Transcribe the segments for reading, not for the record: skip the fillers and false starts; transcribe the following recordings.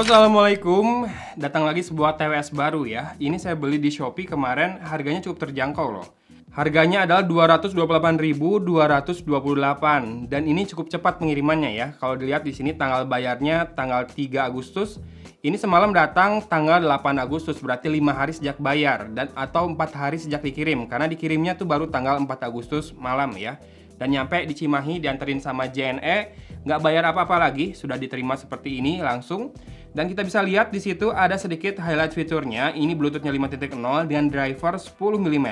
Assalamualaikum, datang lagi sebuah TWS baru ya. Ini saya beli di Shopee kemarin, harganya cukup terjangkau loh. Harganya adalah 228.228 dan ini cukup cepat pengirimannya ya. Kalau dilihat di sini tanggal bayarnya tanggal 3 Agustus. Ini semalam datang tanggal 8 Agustus, berarti 5 hari sejak bayar dan atau 4 hari sejak dikirim. Karena dikirimnya tuh baru tanggal 4 Agustus malam ya. Dan nyampe di Cimahi dianterin sama JNE, nggak bayar apa-apa lagi, sudah diterima seperti ini langsung. Dan kita bisa lihat di situ ada sedikit highlight fiturnya. Ini Bluetooth-nya 5.0 dengan driver 10 mm,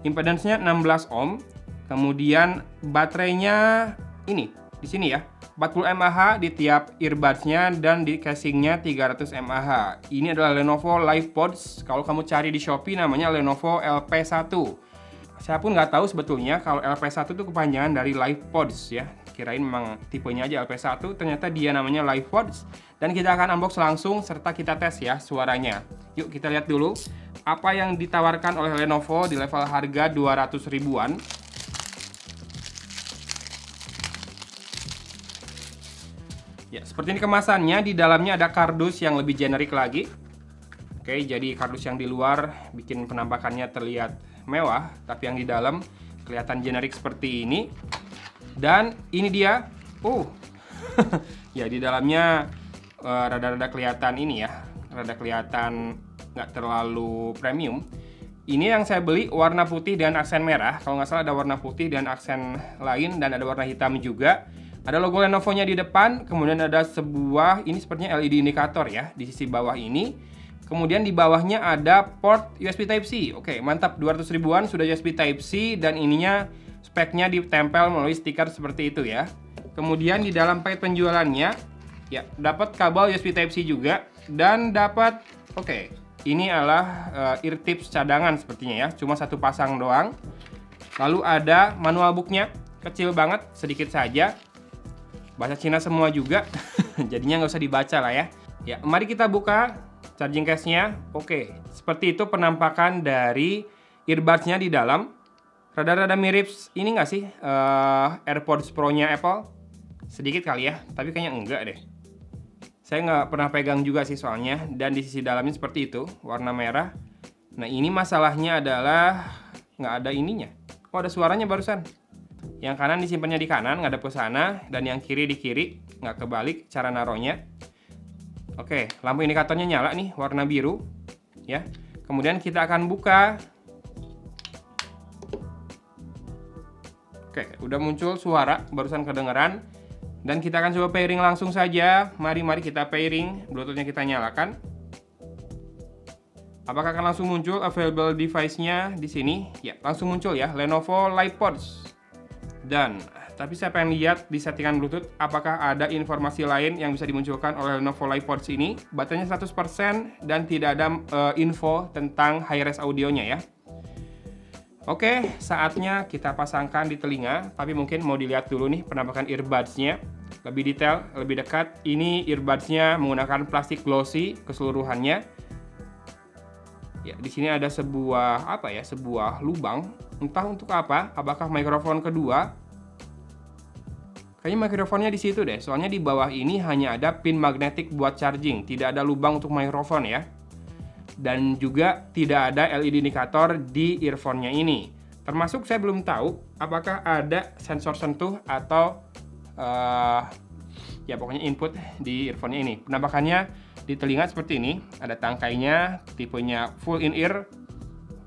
impedance-nya 16 ohm. Kemudian baterainya ini di sini ya, 40 mAh di tiap earbuds-nya dan di casing-nya 300 mAh. Ini adalah Lenovo LivePods. Kalau kamu cari di Shopee namanya Lenovo LP1. Saya pun nggak tahu sebetulnya kalau LP1 itu kepanjangan dari LivePods ya. Kirain memang tipenya aja LP1, ternyata dia namanya LivePods. Dan kita akan unbox langsung serta kita tes ya suaranya. Yuk kita lihat dulu apa yang ditawarkan oleh Lenovo di level harga 200 ribuan. Ya, seperti ini kemasannya. Di dalamnya ada kardus yang lebih generik lagi. Oke, jadi kardus yang di luar bikin penampakannya terlihat mewah, tapi yang di dalam kelihatan generik seperti ini. Dan ini dia, ya di dalamnya rada-rada kelihatan ini ya, rada kelihatan nggak terlalu premium. Ini yang saya beli warna putih dan aksen merah. Kalau nggak salah ada warna putih dan aksen lain dan ada warna hitam juga. Ada logo Lenovo-nya di depan, kemudian ada sebuah, ini sepertinya LED indikator ya di sisi bawah ini. Kemudian di bawahnya ada port USB Type-C. Oke, mantap, 200 ribuan sudah USB Type-C dan ininya speknya ditempel melalui stiker seperti itu ya. Kemudian di dalam paket penjualannya ya dapat kabel USB Type-C juga dan dapat ini adalah ear tips cadangan sepertinya ya, cuma satu pasang doang. Lalu ada manual booknya, kecil banget, sedikit saja. Bahasa Cina semua juga, jadinya nggak usah dibaca lah ya. Ya, mari kita buka charging case-nya. Oke, seperti itu penampakan dari earbuds-nya di dalam. Rada-rada mirip ini nggak sih AirPods Pro-nya Apple? Sedikit kali ya, tapi kayaknya enggak deh. Saya nggak pernah pegang juga sih soalnya. Dan di sisi dalamnya seperti itu, warna merah. Nah ini masalahnya adalah nggak ada ininya. Oh ada suaranya barusan. Yang kanan disimpannya di kanan, ngadep ke sana. Dan yang kiri di kiri, nggak kebalik cara naruhnya. Oke, lampu indikatornya nyala nih, warna biru. Ya, kemudian kita akan buka. Oke, udah muncul suara, barusan kedengeran. Dan kita akan coba pairing langsung saja. Mari kita pairing, Bluetooth-nya kita nyalakan. Apakah akan langsung muncul available device-nya di sini? Ya, langsung muncul ya, Lenovo LivePods. Dan, tapi saya pengen lihat di settingan Bluetooth, apakah ada informasi lain yang bisa dimunculkan oleh Lenovo LivePods ini. Baterainya 100% dan tidak ada info tentang high-res audionya ya. Oke, saatnya kita pasangkan di telinga, tapi mungkin mau dilihat dulu nih penampakan earbuds-nya. Lebih detail, lebih dekat. Ini earbuds-nya menggunakan plastik glossy keseluruhannya. Ya, di sini ada sebuah sebuah lubang. Entah untuk apa, apakah mikrofon kedua? Kayaknya mikrofonnya di situ deh. Soalnya di bawah ini hanya ada pin magnetik buat charging, tidak ada lubang untuk mikrofon ya. Dan juga tidak ada LED indikator di earphone-nya ini. Termasuk saya belum tahu apakah ada sensor sentuh atau ya pokoknya input di earphone-nya ini. Penampakannya di telinga seperti ini, ada tangkainya, tipenya full in ear,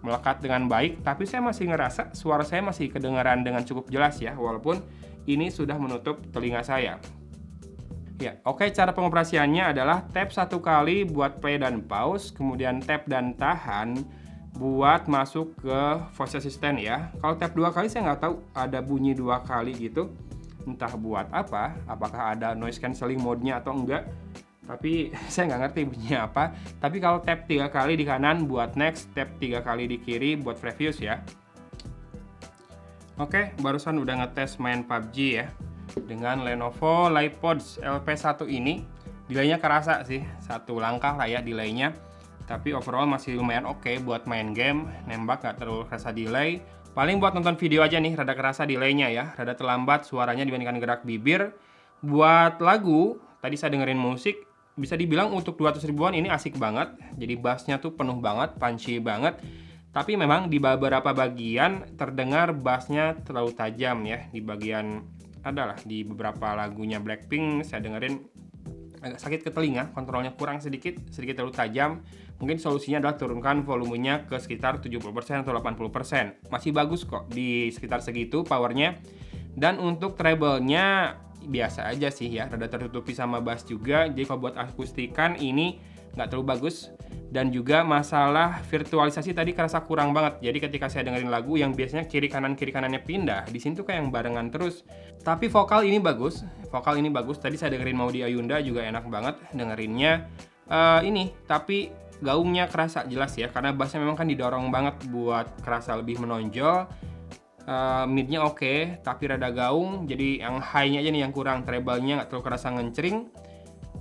melekat dengan baik. Tapi saya masih ngerasa suara saya masih kedengaran dengan cukup jelas ya, walaupun ini sudah menutup telinga saya. Ya, oke, cara pengoperasiannya adalah tap satu kali buat play dan pause, kemudian tap dan tahan buat masuk ke voice assistant ya. Kalau tap dua kali saya nggak tahu ada bunyi dua kali gitu, entah buat apa, apakah ada noise cancelling mode-nya atau enggak. Tapi saya nggak ngerti bunyinya apa. Tapi kalau tap 3 kali di kanan buat next, tap 3 kali di kiri buat previous ya. Oke, barusan udah ngetes main PUBG ya dengan Lenovo LivePods LP1 ini. Delaynya kerasa sih, satu langkah lah ya delaynya. Tapi overall masih lumayan oke buat main game, nembak nggak terlalu kerasa delay. Paling buat nonton video aja nih, rada kerasa delaynya ya, rada terlambat suaranya dibandingkan gerak bibir. Buat lagu, tadi saya dengerin musik, bisa dibilang untuk 200 ribuan ini asik banget. Jadi bassnya tuh penuh banget, punchy banget. Tapi memang di beberapa bagian terdengar bassnya terlalu tajam ya. Di bagian adalah di beberapa lagunya Blackpink saya dengerin agak sakit ke telinga, kontrolnya kurang sedikit terlalu tajam. Mungkin solusinya adalah turunkan volumenya ke sekitar 70% atau 80%. Masih bagus kok di sekitar segitu powernya. Dan untuk treble-nya biasa aja sih ya, rada tertutupi sama bass juga. Jadi kalau buat akustikan ini nggak terlalu bagus. Dan juga masalah virtualisasi tadi kerasa kurang banget. Jadi ketika saya dengerin lagu yang biasanya kiri kanannya pindah, di sini tuh kayak yang barengan terus. Tapi vokal ini bagus. Tadi saya dengerin Maudy Ayunda juga enak banget dengerinnya. Tapi gaungnya kerasa jelas ya, karena bassnya memang kan didorong banget buat kerasa lebih menonjol. Midnya oke, tapi rada gaung, jadi yang high-nya aja nih yang kurang, treble-nya nggak terlalu kerasa ngencring.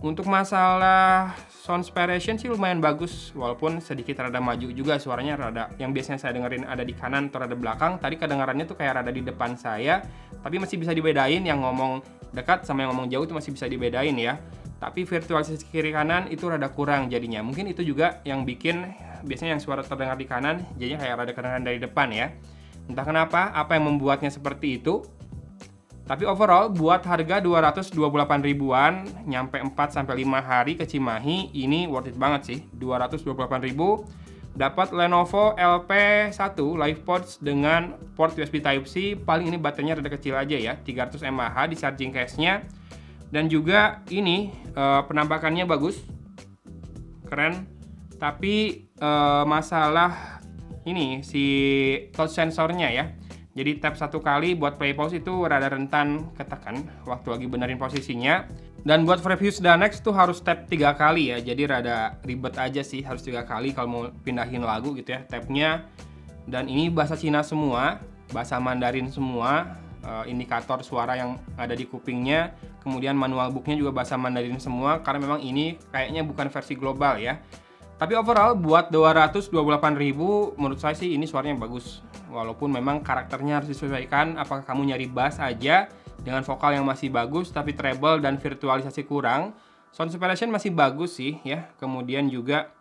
Untuk masalah sound separation sih lumayan bagus, walaupun sedikit rada maju juga suaranya, rada yang biasanya saya dengerin ada di kanan atau rada belakang, tadi kedengarannya tuh kayak rada di depan saya, tapi masih bisa dibedain, yang ngomong dekat sama yang ngomong jauh tuh masih bisa dibedain ya. Tapi virtualisasi kiri kanan itu rada kurang jadinya, mungkin itu juga yang bikin biasanya yang suara terdengar di kanan jadinya kayak rada kedengaran dari depan ya. Entah kenapa, apa yang membuatnya seperti itu. Tapi overall, buat harga 228 ribuan, nyampe 4-5 hari ke Cimahi, ini worth it banget sih. 228 ribu, dapat Lenovo LP1 LivePods dengan port USB Type-C. Paling ini baterainya rada kecil aja ya, 300 mAh di charging case-nya. Dan juga ini, penampakannya bagus, keren. Tapi masalah ini si touch sensornya ya, jadi tap satu kali buat play pause itu rada rentan ketekan waktu lagi benerin posisinya. Dan buat Freeviews Danex tuh harus tap 3 kali ya, jadi rada ribet aja sih, harus 3 kali kalau mau pindahin lagu gitu ya tapnya. Dan ini bahasa Cina semua, bahasa Mandarin semua, indikator suara yang ada di kupingnya. Kemudian manual booknya juga bahasa Mandarin semua, karena memang ini kayaknya bukan versi global ya. Tapi overall buat 228 ribu menurut saya sih ini suaranya bagus. Walaupun memang karakternya harus disesuaikan, apakah kamu nyari bass aja dengan vokal yang masih bagus tapi treble dan virtualisasi kurang. Sound separation masih bagus sih ya. Kemudian juga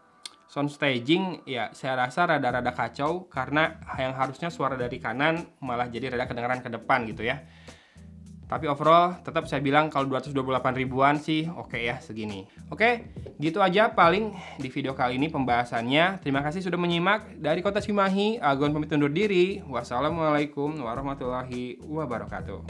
sound staging ya saya rasa rada-rada kacau, karena yang harusnya suara dari kanan malah jadi rada kedengaran ke depan gitu ya. Tapi overall tetap saya bilang kalau 228 ribuan sih oke ya segini. Oke, gitu aja paling di video kali ini pembahasannya. Terima kasih sudah menyimak. Dari Kota Cimahi, Agon pamit undur diri. Wassalamualaikum warahmatullahi wabarakatuh.